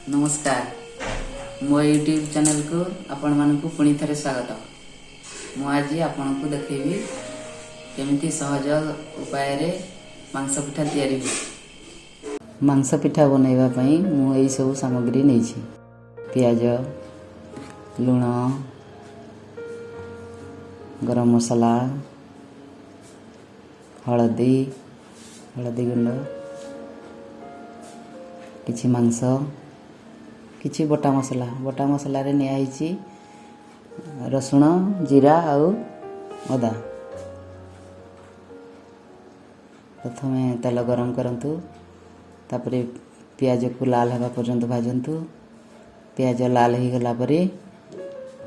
नमस्कार मो YouTube channel को आपण मानक पुणी थे स्वागत। मुझे आपण को देखेबी केमिति सहज उपाय रे मांस पिठा तैयारी हुए। मांस पिठा बनैबा पई मु एई सब सामग्री नै छी। प्याज, लुण, गरम मसाला, हळदी गुंड, किछि मांस, किछि बटा मसला रे निया हिची रसुण, जीरा आउ अदा। प्रथमे तेल गरम करंतु, तापरे प्याज को लाल हवा पर्यंत भाजंतु। प्याज लाल ही गला परे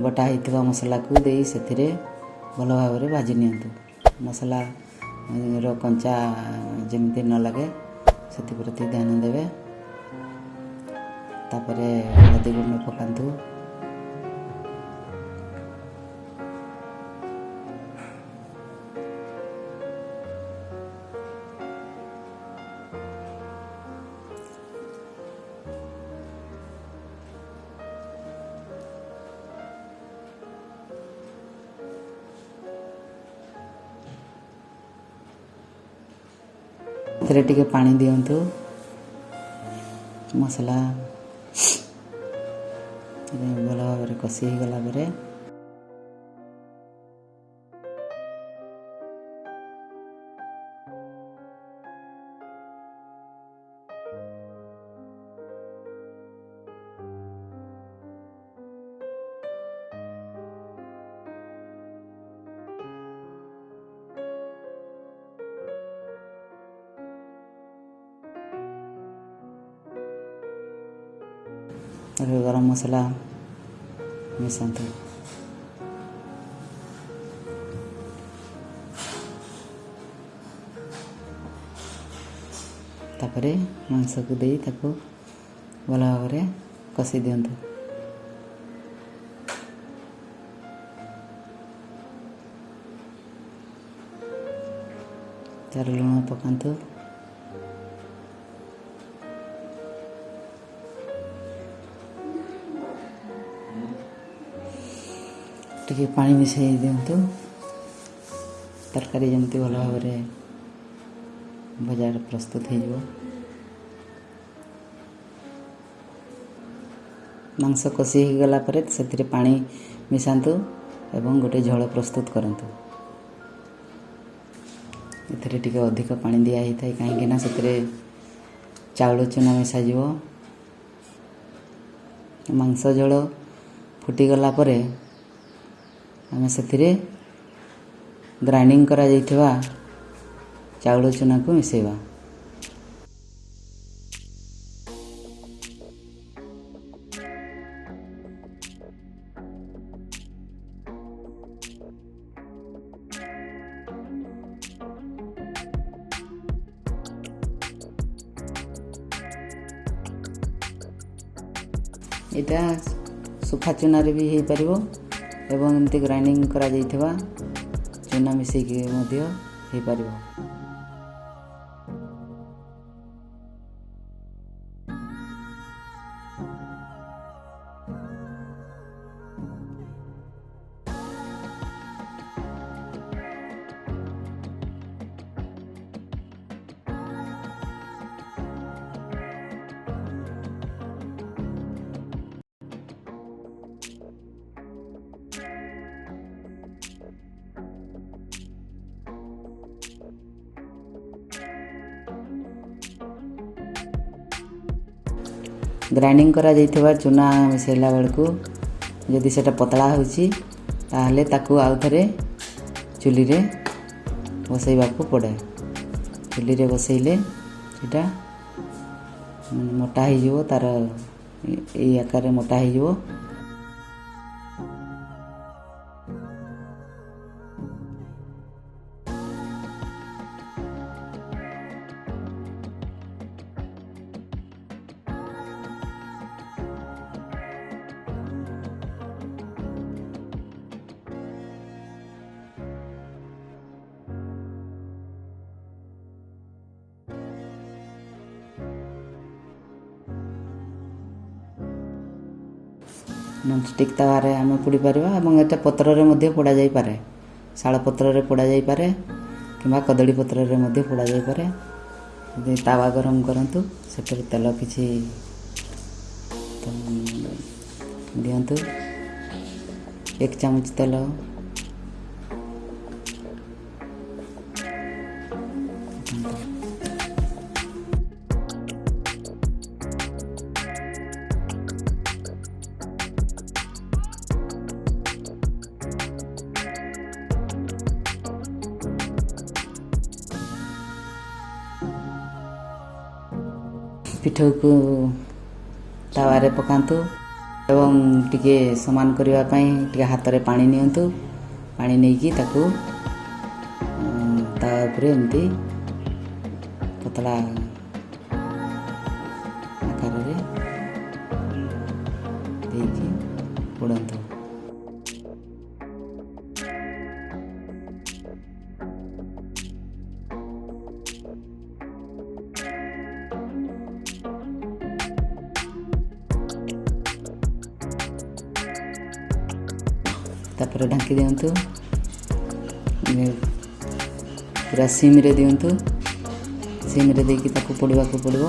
बटा हितवा मसला को देई सेथिरे भल भाव रे भाजी नियंतु। मसला रो कंचा जेमिति न लगे सेति प्रति ध्यान देवे। तापरे हळदी गुंड पकांतु। थे टिके पानी दियंतु। मसला भल भाव में कषि हो गला परे गरम मसला मिसांतु। तापरे मांस को देई ताको भल भाव में कषि दियंतु। तार लुण पकांतु। टिके पानी मिसाई दियंतु। तरकारी जमती भल भाव में भजार प्रस्तुत हो जाओ। मांस कषि हो गला परे सेतिरे पानी मिसांतु एवं गोटे झोल प्रस्तुत करंतु। एथिरे टिके अधिक पानी दिया ही थाए काहेकि ना सेतिरे चाउल चूना मिसा जीवो। मांस झोल फुटी गला परे आमे सेथिरे ग्राइंडिंग करा जाइथिबा चाउल चूना को मिसेबा। एटा सुखा चूना रे भी हेई परिबो एवं एमती ग्राइंडिंग करा जाइथिबा चूना मिसेई के मध्य हेई परिबो। ग्राइंडिंग करा जाइथिबा चूना मिसेला बेलकू जदि सेटा पतला होची ताहले ताकू आउ थरे चुली रे बसैबा को पड़े। चुली रे बसैले सेटा मोटा ही जीवो, तार ए आकार मोटा ही जीवो। ନନଷ୍ଟିକ୍ ତାୱାରେ ଆମେ ପୋଡ଼ି ପାରିବା ଏବଂ ଏଟା ପତ୍ରରେ ମଧ୍ୟ ପୋଡ଼ା ଯାଇପାରେ। ଶାଳ ପତ୍ରରେ ପୋଡ଼ା ଯାଇପାରେ କିମ୍ବା କଦଳୀ ପତ୍ରରେ ମଧ୍ୟ ପୋଡ଼ା ଯାଇପାରେ। ତାୱା ଗରମ କରନ୍ତୁ, ସେଥିରେ ତେଲ କିଛି ଦିଅନ୍ତୁ, 1 ଚାମଚ ତେଲ। ପିଠଉକୁ ତାୱାରେ ପକାନ୍ତୁ ଏବଂ ଟିକେ ସମାନ କରିବା ପାଇଁ ଟିକେ ହାତରେ ପାଣି ନିଅନ୍ତୁ। ପାଣି ନେଇକି ତାକୁ ତାୱା ଉପରେ ଏମିତି ପତଳା ଆକାରରେ ଦେଇକି ପୋଡ଼ନ୍ତୁ। ତାପରେ ଢାଙ୍କି ଦିଅନ୍ତୁ, ପୁରା ସିମ୍ରେ ଦିଅନ୍ତୁ। ସିମ୍ରେ ଦେଇକି ତାକୁ ପୋଡ଼ିବାକୁ ପଡ଼ିବ।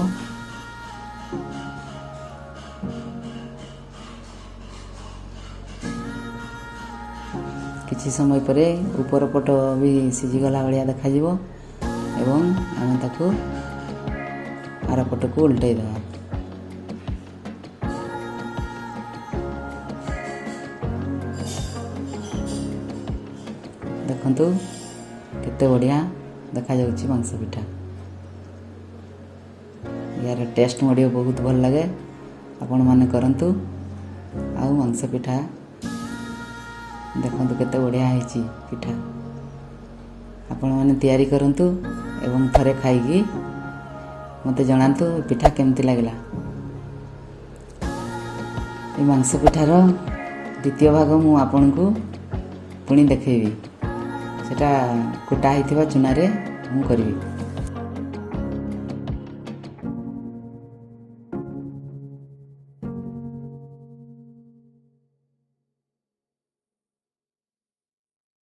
କିଛି ସମୟ ପରେ ଉପର ପଟ ବି ସିଝିଗଲା ଭଳିଆ ଦେଖାଯିବ ଏବଂ ଆମେ ତାକୁ ଆର ପଟକୁ ଓଲଟେଇ ଦେବା। ଦେଖନ୍ତୁ କେତେ ବଢ଼ିଆ ଦେଖାଯାଉଛି ମାଂସ ପିଠା। ୟାର ଟେଷ୍ଟ ମଧ୍ୟ ବହୁତ ଭଲ ଲାଗେ। ଆପଣମାନେ କରନ୍ତୁ। ଆଉ ମାଂସ ପିଠା ଦେଖନ୍ତୁ କେତେ ବଢ଼ିଆ ହେଇଛି ପିଠା। ଆପଣମାନେ ତିଆରି କରନ୍ତୁ ଏବଂ ଥରେ ଖାଇକି ମୋତେ ଜଣାନ୍ତୁ ପିଠା କେମିତି ଲାଗିଲା। ଏ ମାଂସ ପିଠାର ଦ୍ୱିତୀୟ ଭାଗ ମୁଁ ଆପଣଙ୍କୁ ପୁଣି ଦେଖେଇବି। ସେଟା କୁଟା ହେଇଥିବା ଚୁନାରେ ମୁଁ କରିବି।